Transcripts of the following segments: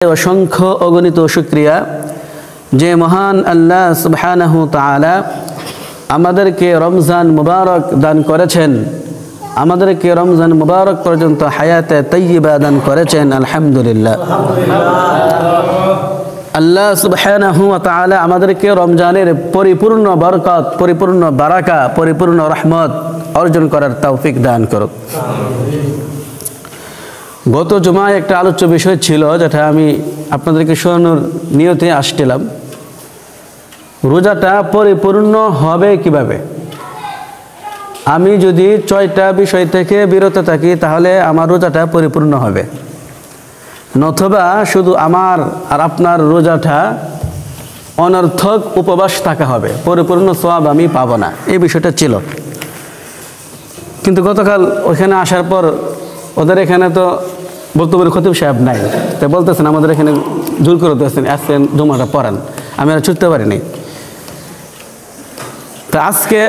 অসংখ্য অগণিত শুকরিয়া যে মহান আল্লাহ সুবহানাহু তাআলা আমাদেরকে রমজান মুবারক দান করেছেন, আমাদেরকে রমজান মুবারক পর্যন্ত হায়াতে তাইয়্যিবা দান করেছেন। আলহামদুলিল্লাহ। আল্লাহ সুবহানাহু ওয়া তাআলা আমাদেরকে রমজানের পরিপূর্ণ বরকত, পরিপূর্ণ বারাকা, পরিপূর্ণ রহমত অর্জন করার তৌফিক দান করুক। গত জুমায় একটা আলোচ্য বিষয় ছিল, যেটা আমি আপনাদেরকে শোনানোর নিয়তে আসছিলাম। রোজাটা পরিপূর্ণ হবে কিভাবে? আমি যদি ৬টা বিষয় থেকে বিরত থাকি তাহলে আমার রোজাটা পরিপূর্ণ হবে, নতুবা শুধু আমার আর আপনার রোজাটা অনর্থক উপবাস থাকা হবে, পরিপূর্ণ সওয়াব আমি পাবো না। এই বিষয়টা ছিল। কিন্তু গতকাল ওখানে আসার পর ওদের এখানে তো বক্তব্যের খতিব সাহেব নাই, তাই বলতেছেন আমাদের এখানে জোর করে দিয়েছেন, আসছেন জুমাটা পড়ান। আমি আর ছুটতে পারিনি। তা আজকে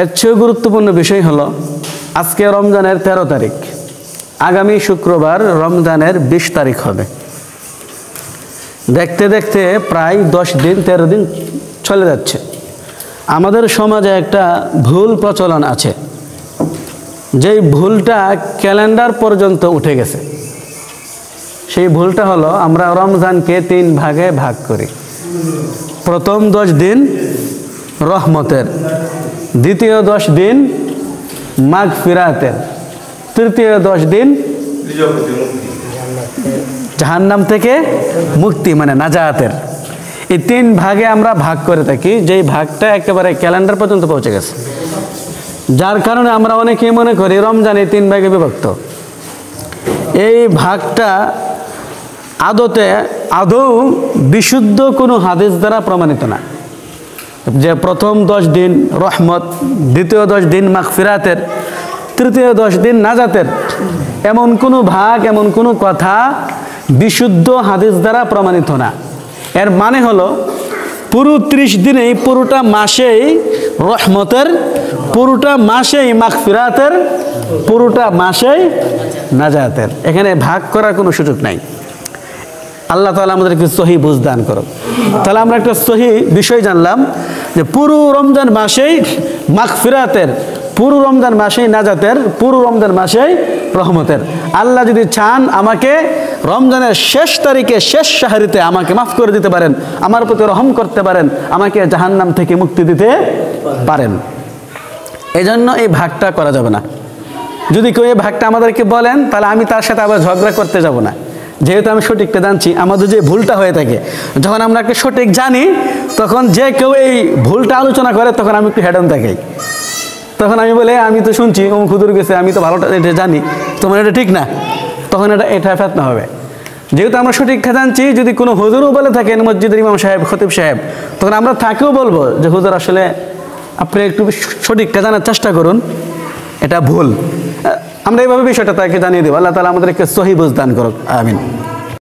এর চেয়ে গুরুত্বপূর্ণ বিষয় হলো, আজকে রমজানের 13 তারিখ, আগামী শুক্রবার রমজানের 20 তারিখ হবে। দেখতে দেখতে প্রায় 10 দিন 13 দিন চলে যাচ্ছে। আমাদের সমাজে একটা ভুল প্রচলন আছে, যেই ভুলটা ক্যালেন্ডার পর্যন্ত উঠে গেছে। সেই ভুলটা হলো, আমরা রমজানকে 3 ভাগে ভাগ করি। প্রথম 10 দিন রহমতের, দ্বিতীয় 10 দিন মাগফিরাতের, তৃতীয় 10 দিন জাহান্নাম থেকে মুক্তি মানে নাজাতের। এই 3 ভাগে আমরা ভাগ করে থাকি, যেই ভাগটা একেবারে ক্যালেন্ডার পর্যন্ত পৌঁছে গেছে। যার কারণে আমরা অনেকেই মনে করি রমজান এই 3 ভাগে বিভক্ত। এই ভাগটা আদৌ বিশুদ্ধ কোনো হাদিস দ্বারা প্রমাণিত না, যে প্রথম 10 দিন রহমত, দ্বিতীয় 10 দিন মাগফিরাতের, তৃতীয় 10 দিন নাজাতের। এমন কোনো ভাগ, এমন কোনো কথা বিশুদ্ধ হাদিস দ্বারা প্রমাণিত না। এর মানে হলো, পুরো 30 দিনেই, পুরোটা মাসেই রহমতের, পুরোটা মাসেই মাগফিরাতের, পুরোটা মাসেই নাজাতের। এখানে ভাগ করার কোনো সুযোগ নাই। আল্লাহ তাআলা আমাদেরকে সহি বুঝ দান করুন। তাহলে আমরা একটা সহি বিষয় জানলাম, যে পুরো রমজান মাসেই মাগফিরাতের, পুরো রমজান মাসেই নাজাতের, পুরো রমজান মাসেই রহমতের। আল্লাহ যদি চান আমাকে রমজানের শেষ তারিখে, শেষ শাহরিতে আমাকে মাফ করে দিতে পারেন, আমার প্রতি রহম করতে পারেন, আমাকে জাহান্নাম থেকে মুক্তি দিতে পারেন। এই জন্য এই ভাগটা করা যাবে না। যদি কেউ এই ভাগটা আমাদেরকে বলেন, তাহলে আমি তার সাথে আবার ঝগড়া করতে যাব না, যেহেতু আমি সঠিকটা জানছি। আমাদের যে ভুলটা হয়ে থাকে, যখন আমরা একটা সঠিক জানি, তখন যে কেউ এই ভুলটা আলোচনা করে, তখন আমি একটু হেডন থাকি। তখন আমি বলে, আমি তো শুনছি অমুক হুজুর গেছে, আমি তো ভালোটা এটা জানি, তোমার এটা ঠিক না, তখন এটা ফেতনা হবে। যেহেতু আমরা সঠিকটা জানছি, যদি কোনো হুজুরও বলে থাকেন, মসজিদের ইমাম সাহেব, খতিব সাহেব, তখন আমরা তাকেও বলবো যে হুজুর আসলে আপনি একটু সঠিকটা জানার চেষ্টা করুন, এটা ভুল। আমরা এইভাবে বিষয়টা তাকে জানিয়ে দেবো। আল্লাহ তাআলা আমাদেরকে সহি বুঝ দান করুক। আমিন।